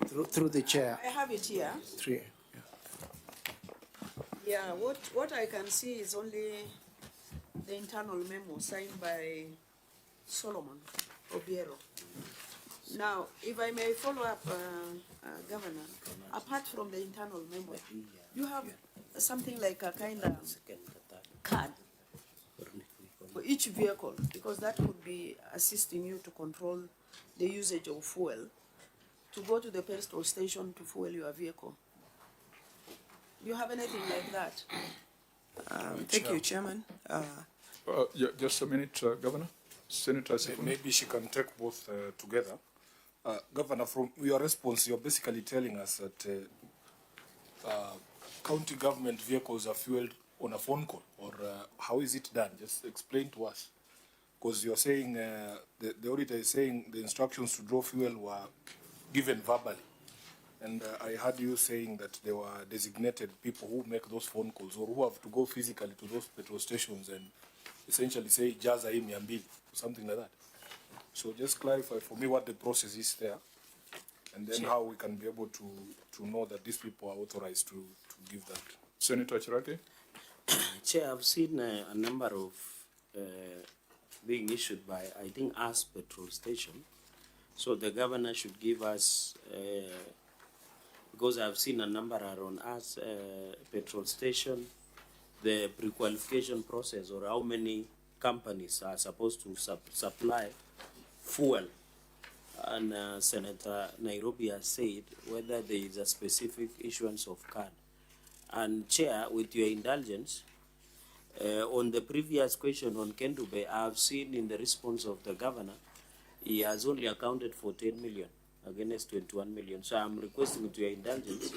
Through the chair. I have it here. Three. Yeah, what I can see is only the internal memo signed by Solomon Obiero. Now, if I may follow up, Governor, apart from the internal memo, you have something like a kind of card for each vehicle, because that could be assisting you to control the usage of fuel, to go to the petrol station to fuel your vehicle. Do you have anything like that? Thank you, Chairman. Yeah, just a minute, Governor. Senator Sifuna. Maybe she can take both together. Governor, from your response, you're basically telling us that county government vehicles are fueled on a phone call, or how is it done? Just explain to us. Because you're saying, the auditor is saying the instructions to draw fuel were given verbally. And I heard you saying that there were designated people who make those phone calls, or who have to go physically to those petrol stations and essentially say, Jaza hii 200, or something like that. So just clarify for me what the process is there, and then how we can be able to know that these people are authorized to give that. Senator Chirake. Chair, I've seen a number of being issued by, I think, us petrol station. So the governor should give us, because I've seen a number are on us petrol station, the pre-qualification process, or how many companies are supposed to supply fuel. And Senator Nairobi has said whether there is a specific issuance of card. And Chair, with your indulgence, on the previous question on Kendube, I have seen in the response of the governor, he has only accounted for 10 million against 21 million. So I'm requesting with your indulgence,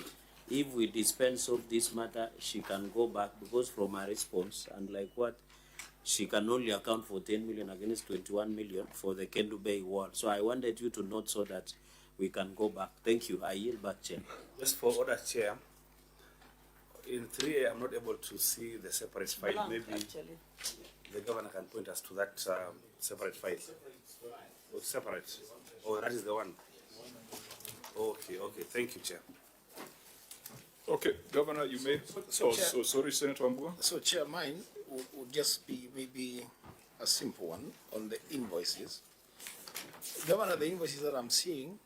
if we dispense of this matter, she can go back, because from her response, and like what, she can only account for 10 million against 21 million for the Kendube wall. So I wanted you to note so that we can go back. Thank you. I yield back, Chair. Just for order, Chair, in 3A, I'm not able to see the separate file. Blank, maybe actually. the governor can point us to that separate file. Oh, separate. Oh, that is the one. Okay, okay. Thank you, Chair. Okay, Governor, you may. So sorry, Senator Wambua. So, Chair, mine would just be maybe a simple one on the invoices. Governor, the invoices that I'm seeing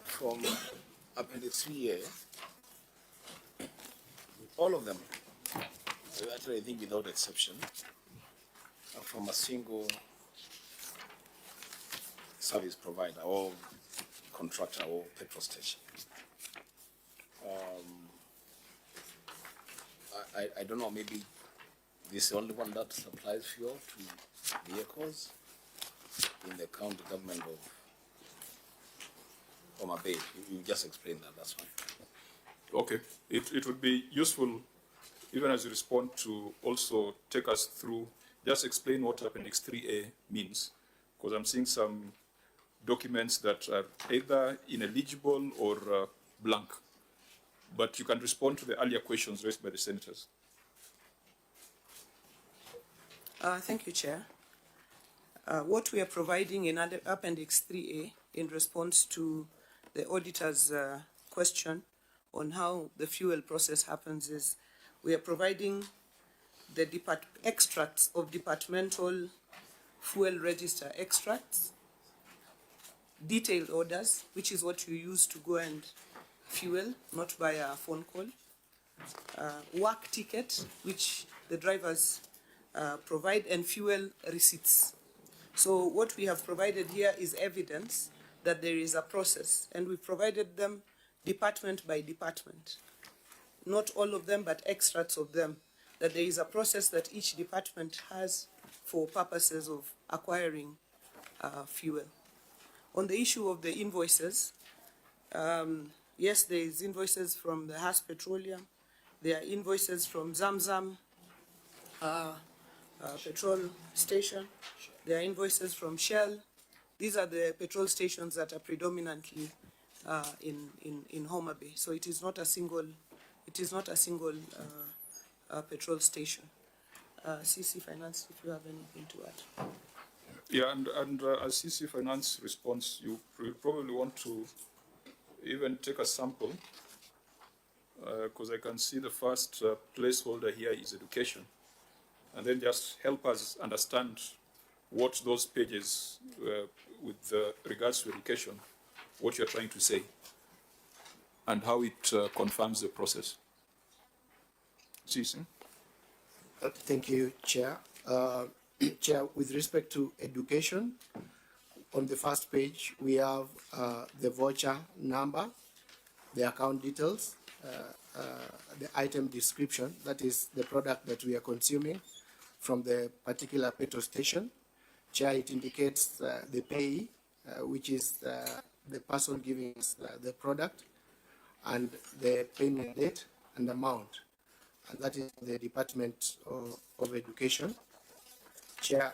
from Appendix 3A, all of them, actually I think without exception, are from a single service provider or contractor or petrol station. I don't know, maybe this is the only one that supplies fuel to vehicles in the county government of homabay. You just explain that, that's fine. Okay, it would be useful, even as you respond, to also take us through, just explain what Appendix 3A means, because I'm seeing some documents that are either ineligible or blank. But you can respond to the earlier questions raised by the senators. Thank you, Chair. What we are providing in Appendix 3A in response to the auditor's question on how the fuel process happens is we are providing the extracts of departmental fuel register extracts, detailed orders, which is what you use to go and fuel, not via a phone call, work ticket, which the drivers provide, and fuel receipts. So what we have provided here is evidence that there is a process, and we provided them department by department. Not all of them, but extracts of them, that there is a process that each department has for purposes of acquiring fuel. On the issue of the invoices, yes, there is invoices from the Haas Petroleum. There are invoices from Zamzam petrol station. There are invoices from Shell. These are the petrol stations that are predominantly in homabay. So it is not a single. It is not a single petrol station. CC Finance, if you have anything to add. Yeah, and as CC Finance response, you probably want to even take a sample, because I can see the first placeholder here is education, and then just help us understand what those pages with regards to education, what you're trying to say, and how it confirms the process. CC? Thank you, Chair. Chair, with respect to education, on the first page, we have the voucher number, the account details, the item description, that is the product that we are consuming from the particular petrol station. Chair, it indicates the payee, which is the person giving us the product, and the payment date and amount. And that is the Department of Education. Chair,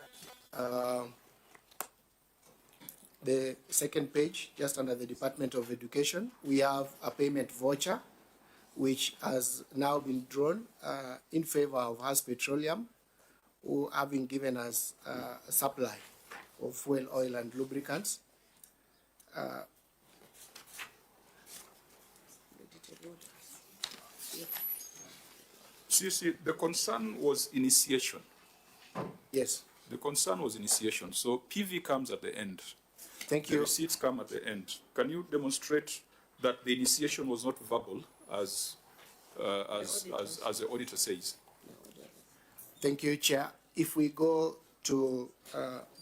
the second page, just under the Department of Education, we have a payment voucher, which has now been drawn in favor of Has Petroleum, who having given us a supply of fuel, oil, and lubricants. CC, the concern was initiation. Yes. The concern was initiation. So PV comes at the end. Thank The you. receipts come at the end. Can you demonstrate that the initiation was not verbal, as the auditor says? Thank you, Chair. If we go to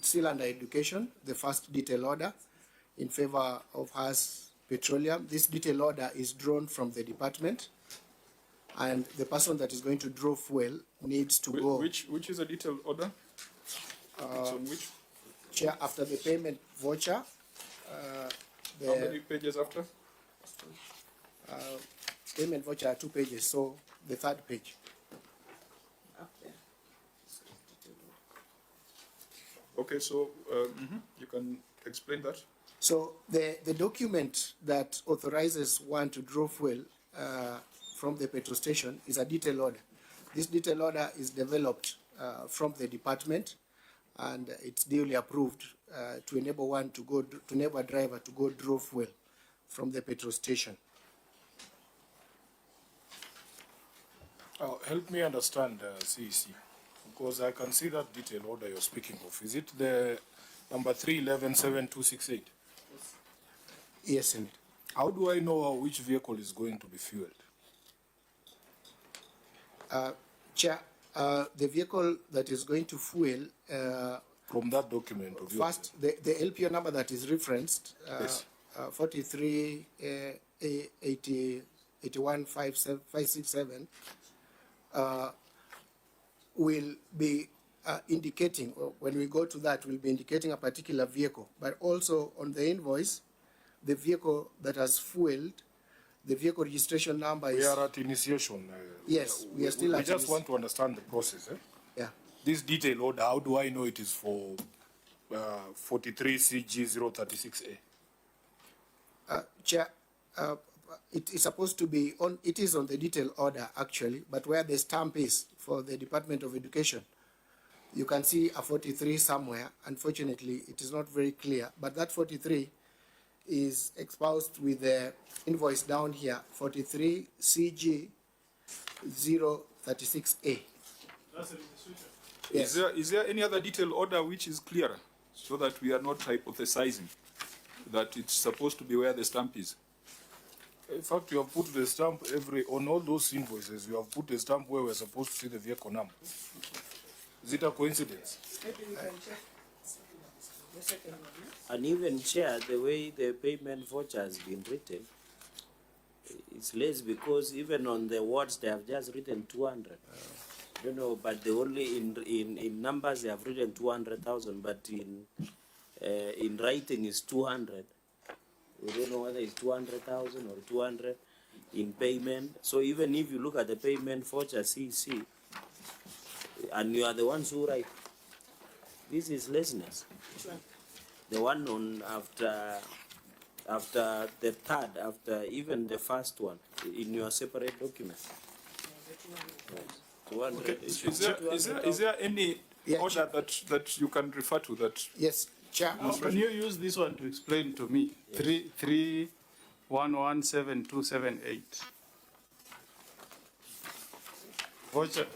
still under education, the first detail order in favor of Has Petroleum, this detail order is drawn from the department, and the person that is going to draw fuel needs to go. Which is a detailed order? It's on which? Chair, after the payment voucher, How many pages after? payment voucher are 2 pages, so the third page. Up there. Okay, so you can explain that. So the document that authorizes one to draw fuel from the petrol station is a detail order. This detail order is developed from the department, and it's duly approved to enable one to go, to enable a driver to go draw fuel from the petrol station. Help me understand, CEC, because I can see that detail order you're speaking of. Is it the number 3117268? Yes, indeed. How do I know which vehicle is going to be fueled? Chair, the vehicle that is going to fuel, From that document of yours? first, the LPO number that is referenced, Yes. 43 81 567, will be indicating, or when we go to that, will be indicating a particular vehicle. But also on the invoice, the vehicle that has fueled, the vehicle registration number is. We are at initiation. Yes, we are still we at just this. want to understand the process. Yeah. This detail order, how do I know it is for 43 CG 036A? Chair, it is supposed to be on, it is on the detail order actually, but where the stamp is for the Department of Education, you can see a 43 somewhere. Unfortunately, it is not very clear, but that 43 is espoused with the invoice down here, 43 CG 036A. Yes. Is there any other detailed order which is clearer, so that we are not hypothesizing that it's supposed to be where the stamp is? In fact, you have put the stamp on all those invoices, you have put the stamp where we're supposed to see the vehicle number. Is it a coincidence? Maybe we can check the second one. And even, Chair, the way the payment voucher has been written, it's less, because even on the words they have just written 200. You know, but they only in numbers they have written 200,000, but in writing is 200. We don't know whether it's 200,000 or 200 in payment. So even if you look at the payment voucher CC, and you are the ones who write, this is laziness. The one on after the third, after even the first one, in your separate document. 200. Is there any Yeah, order that you can refer to that. Yes, Chair. Can you use this one to explain to me? 3311728. Voucher,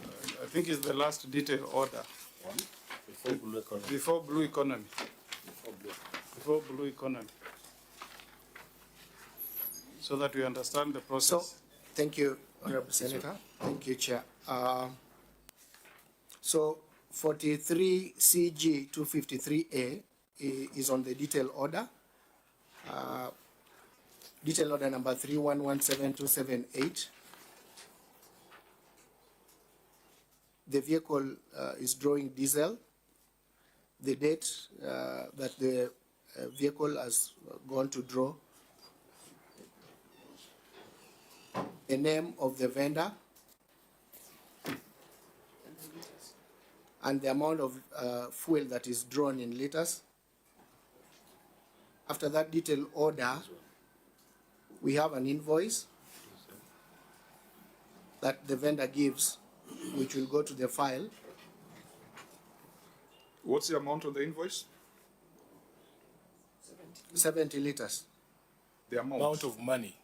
I think is the last detail order. Before blue economy. Before blue economy. Before blue economy. So that we understand the process. So, thank you, Honorable Senator. Thank you, Chair. So, 43 CG 253A is on the detail order. Detail order number 3117278. The vehicle is drawing diesel. The date that the vehicle has gone to draw, the name of the vendor, and the amount of fuel that is drawn in liters. After that detailed order, we have an invoice that the vendor gives, which will go to the file. What's the amount on the invoice? 70 liters. The Amount of money.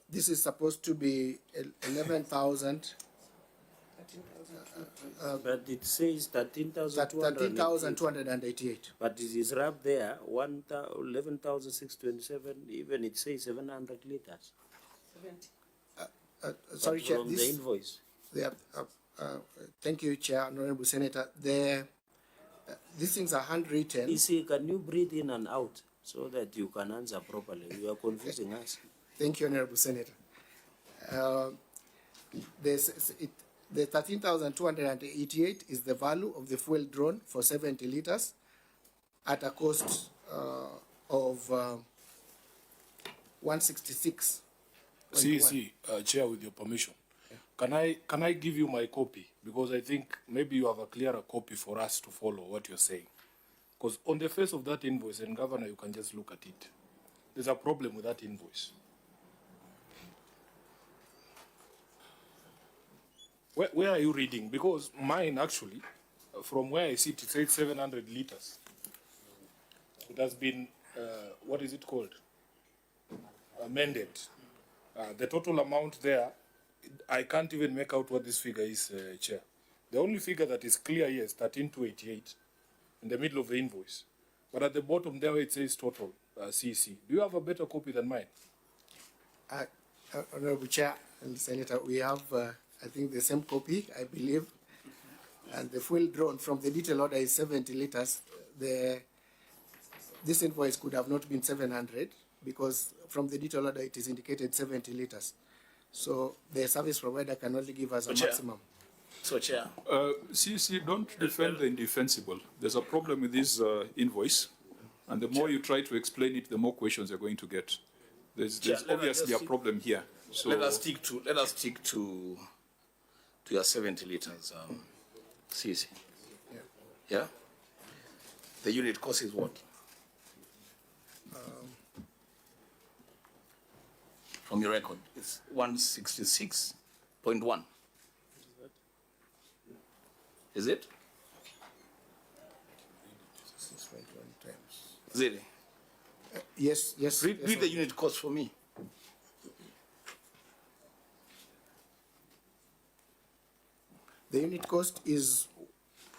This is supposed to be 11,000. But it says 13,288. 13,288. But it is wrapped there, 11,627, even it says 700 liters. Sorry, But Chair. from the invoice. Thank you, Chair, Honorable Senator. These things are handwritten. You see, can you breathe in and out so that you can answer properly? You are confusing us. Thank you, Honorable Senator. The 13,288 is the value of the fuel drawn for 70 liters at a cost of 166. See, Chair, with your permission, can I give you my copy? Because I think maybe you have a clearer copy for us to follow what you're saying. Because on the face of that invoice, and Governor, you can just look at it. There's a problem with that invoice. Where are you reading? Because mine actually, from where I sit, it says 700 liters. It has been, what is it called? Amended. The total amount there, I can't even make out what this figure is, Chair. The only figure that is clear here is 13,288 in the middle of the invoice. But at the bottom there it says total, CC. Do you have a better copy than mine? Honorable Chair and Senator, we have, I think, the same copy, I believe. And the fuel drawn from the detail order is 70 liters. This invoice could have not been 700 because from the detail order it is indicated 70 liters. So the service provider can only give us a maximum. So, Chair. CC, don't defend the indefensible. There's a problem with this invoice, and the more you try to explain it, the more questions you're going to get. There's obviously a problem here. So Let us stick to your 70 liters, CC. Yeah. The unit cost is what? From your record, it's 166.1. Is it? 6.1 times. Is it? Yes. Read the unit cost for me. The unit cost is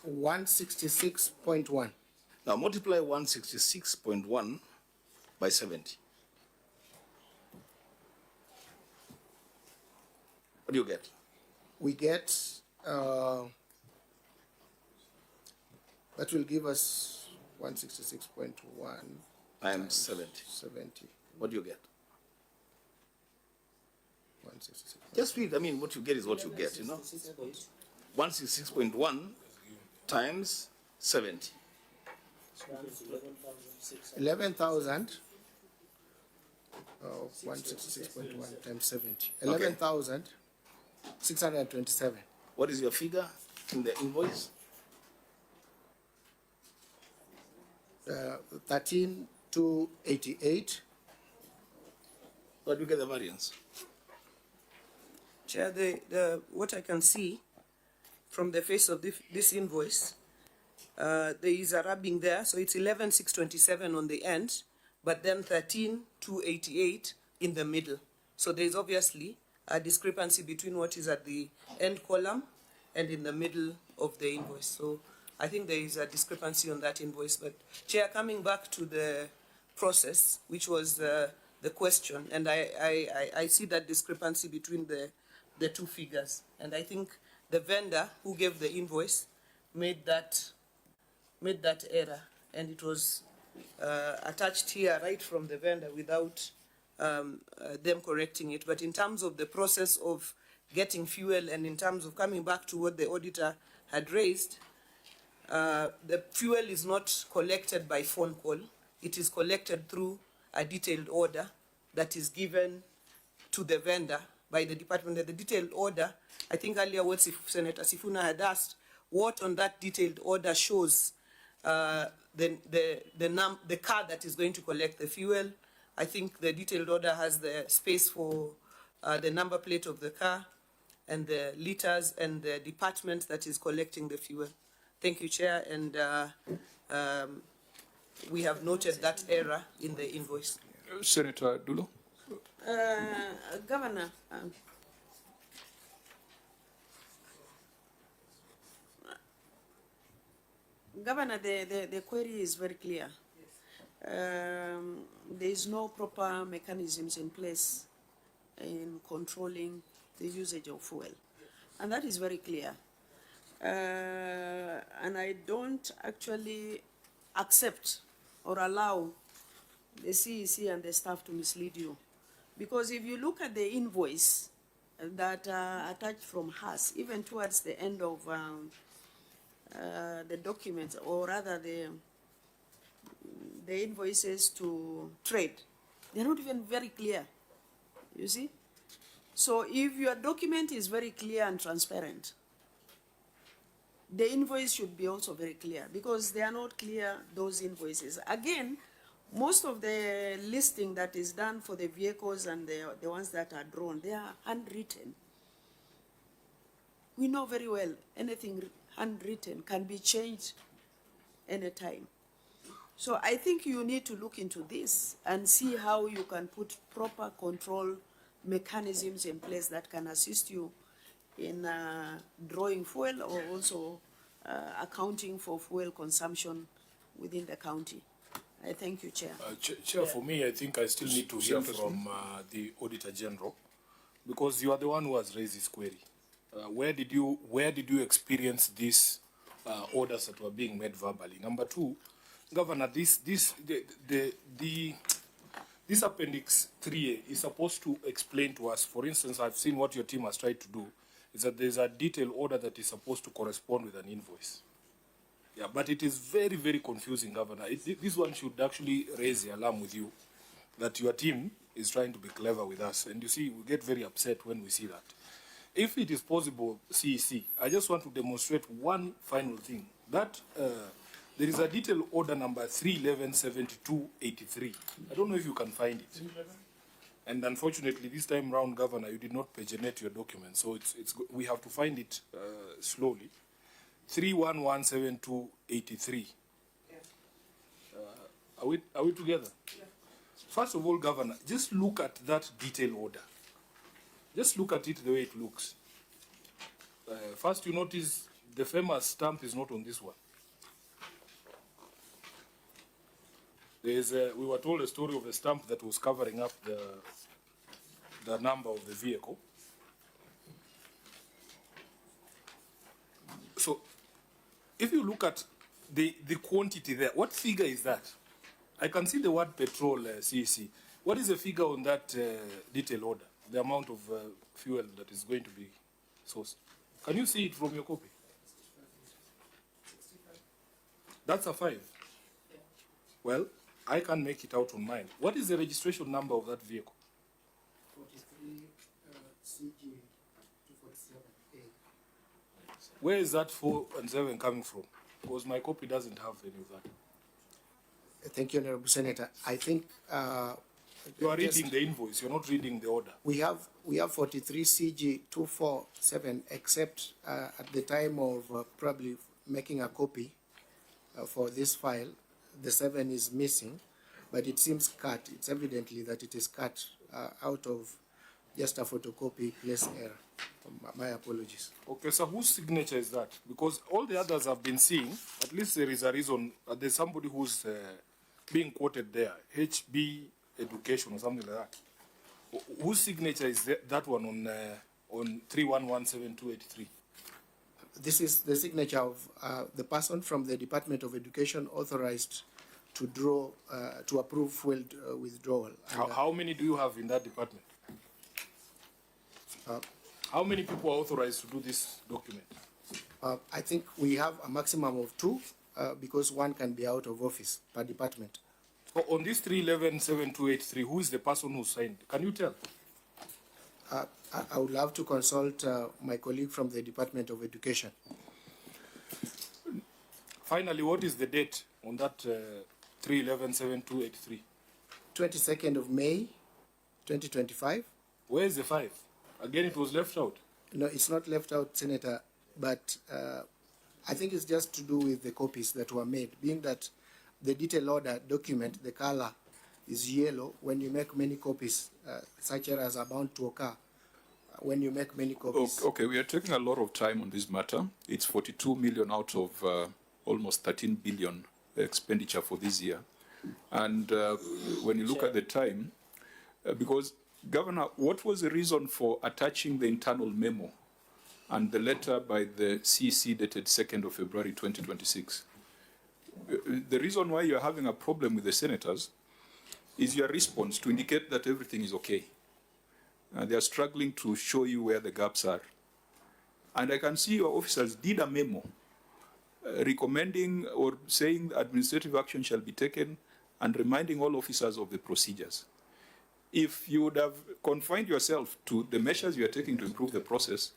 166.1. Now multiply 166.1 by 70. What do you get? We get, that will give us 166.1 Times 70. 70. What do you get? 166. Just read. I mean, what you get is what you get, you know. 166.1 times 70. 11,000. 166.1 times 70. 11,627. What is your figure in the invoice? 13,288. What do you get the variance? Chair, what I can see from the face of this invoice, there is a rubbing there, so it's 11,627 on the end, but then 13,288 in the middle. So there is obviously a discrepancy between what is at the end column and in the middle of the invoice. So I think there is a discrepancy on that invoice. But Chair, coming back to the process, which was the question, and I see that discrepancy between the two figures, and I think the vendor who gave the invoice made that error, and it was attached here right from the vendor without them correcting it. But in terms of the process of getting fuel and in terms of coming back to what the auditor had raised, the fuel is not collected by phone call. It is collected through a detailed order that is given to the vendor by the department. The detailed order, I think earlier what Senator Sifuna had asked, what on that detailed order shows the car that is going to collect the fuel. I think the detailed order has the space for the number plate of the car and the liters and the department that is collecting the fuel. Thank you, Chair, and we have noted that error in the invoice. Senator Dulo. Governor, Governor, the query is very clear. There is no proper mechanisms in place in controlling the usage of fuel, and that is very clear. And I don't actually accept or allow the CEC and the staff to mislead you, because if you look at the invoice that attached from us, even towards the end of the documents, or rather the invoices to trade, they're not even very clear, you see? So if your document is very clear and transparent, the invoice should be also very clear, because they are not clear, those invoices. Again, most of the listing that is done for the vehicles and the ones that are drawn, they are handwritten. We know very well anything handwritten can be changed anytime. So I think you need to look into this and see how you can put proper control mechanisms in place that can assist you in drawing fuel, or also accounting for fuel consumption within the county. I thank you, Chair. Chair, for me, I think I still need to hear from the Auditor General, because you are the one who has raised this query. Where did you experience these orders that were being made verbally? Number two, Governor, this Appendix 3A is supposed to explain to us. For instance, I've seen what your team has tried to do, is that there's a detailed order that is supposed to correspond with an invoice. Yeah, but it is very, very confusing, Governor. This one should actually raise the alarm with you, that your team is trying to be clever with us. And you see, we get very upset when we see that. If it is possible, CEC, I just want to demonstrate one final thing. That there is a detailed order number 3117283. I don't know if you can find it. And unfortunately, this time round, Governor, you did not paginate your document, so we have to find it slowly. 3117283. Are we together? Yeah. First of all, Governor, just look at that detailed order. Just look at it the way it looks. First, you notice the famous stamp is not on this one. We were told a story of a stamp that was covering up the number of the vehicle. So, if you look at the quantity there, what figure is that? I can see the word petrol, CEC. What is the figure on that detail order? The amount of fuel that is going to be sourced. Can you see it from your copy? That's a 5. Well, I can't make it out on mine. What is the registration number of that vehicle? 43 CG 247A. Where is that 4 and 7 coming from? Because my copy doesn't have any of that. Thank you, Honorable Senator. I think You are Just- reading the invoice, you're not reading the order. We have 43 CG 247, except at the time of probably making a copy for this file, the 7 is missing, but it seems cut. It's evidently that it is cut out of just a photocopy place error. My apologies. Okay, so whose signature is that? Because all the others have been seeing, at least there is a reason, there's somebody who's being quoted there, HB Education or something like that. Whose signature is that one on 3117-283? This is the signature of the person from the Department of Education authorized to draw, to approve fuel withdrawal. How many do you have in that department? How many people are authorized to do this document? I think we have a maximum of 2 because 1 can be out of office per department. So on this 311-7283, who is the person who signed? Can you tell? I would love to consult my colleague from the Department of Education. Finally, what is the date on that 311-7283? 22nd of May, 2025. Where is the 5? Again, it was left out. No, it's not left out, Senator, but I think it's just to do with the copies that were made, being that the detail order document, the color is yellow. When you make many copies, such errors are bound to occur when you make many copies. Okay, we are taking a lot of time on this matter. It's 42 million out of almost 13 billion expenditure for this year. And when you look at the time, because Governor, what was the reason for attaching the internal memo and the letter by the CEC dated 2nd of February 2026? The reason why you're having a problem with the senators is your response to indicate that everything is okay. They are struggling to show you where the gaps are. And I can see your officers did a memo recommending or saying administrative action shall be taken and reminding all officers of the procedures. If you would have confined yourself to the measures you are taking to improve the process,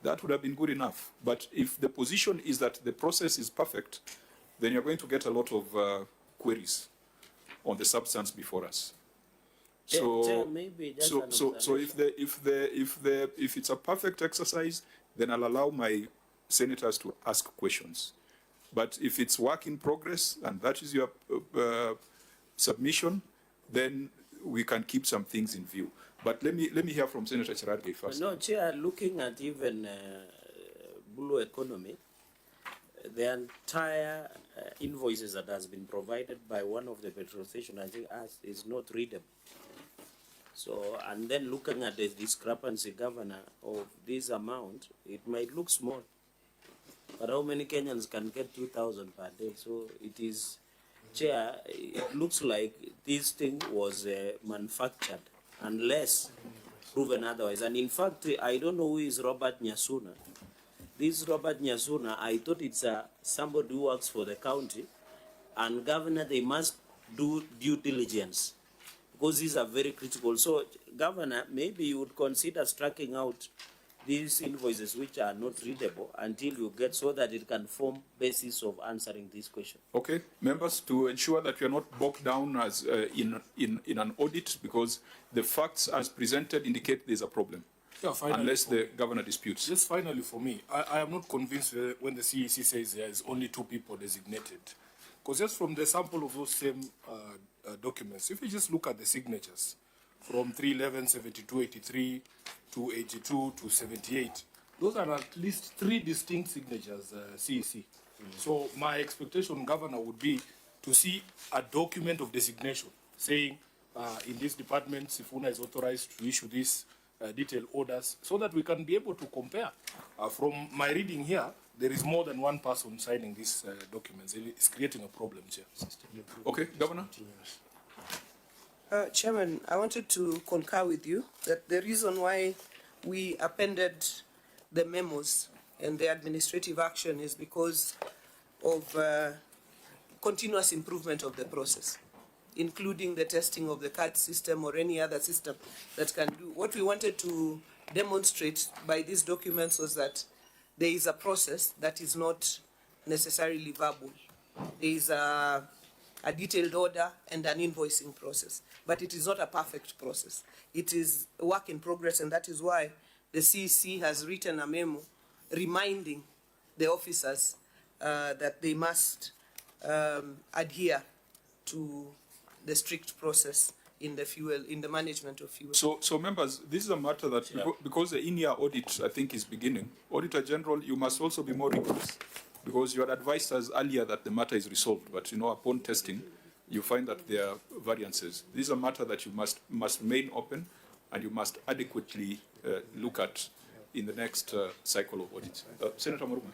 that would have been good enough. But if the position is that the process is perfect, then you're going to get a lot of queries on the substance before us. So, maybe just so if it's a perfect exercise, then I'll allow my senators to ask questions. But if it's work in progress and that is your submission, then we can keep some things in view. But let me hear from Senator Cherargei first. No, Chair, looking at even blue economy, the entire invoices that has been provided by one of the petrol stations, I think, is not readable. So, and then looking at the discrepancy, Governor, of this amount, it might look small. But how many Kenyans can get 2,000 per day? So it is, Chair, it looks like this thing was manufactured, unless proven otherwise. And in fact, I don't know who is Robert Nyasuna. This Robert Nyasuna, I thought it's somebody who works for the county, and Governor, they must do due diligence, because these are very critical. So, Governor, maybe you would consider striking out these invoices which are not readable until you get, so that it can form basis of answering this question. Okay, members, to ensure that we are not bogged down as in an audit, because the facts as presented indicate there's a problem. Yeah, finally, unless the governor disputes. Just finally for me, I am not convinced when the CEC says there is only 2 people designated. Because just from the sample of those same documents, if you just look at the signatures from 311, 72, 83 to 82 to 78, those are at least 3 distinct signatures, CEC. So my expectation, Governor, would be to see a document of designation saying in this department, Sifuna is authorized to issue these detailed orders, so that we can be able to compare. From my reading here, there is more than one person signing these documents. It's creating a problem, Chair. Okay, Governor. Chairman, I wanted to concur with you that the reason why we appended the memos and the administrative action is because of continuous improvement of the process, including the testing of the CAD system or any other system that can do. What we wanted to demonstrate by these documents was that there is a process that is not necessarily verbal. There is a a detailed order, and an invoicing process. But it is not a perfect process. It is a work in progress, and that is why the CEC has written a memo reminding the officers that they must adhere to the strict process in the management of fuel. So members, this is a matter that, because the in-year audit, I think, is beginning, Auditor General, you must also be more rigorous, because you had advised us earlier that the matter is resolved, but, upon testing, you find that there are variances. This is a matter that you must remain open, and you must adequately look at in the next cycle of audits. Senator Muruma.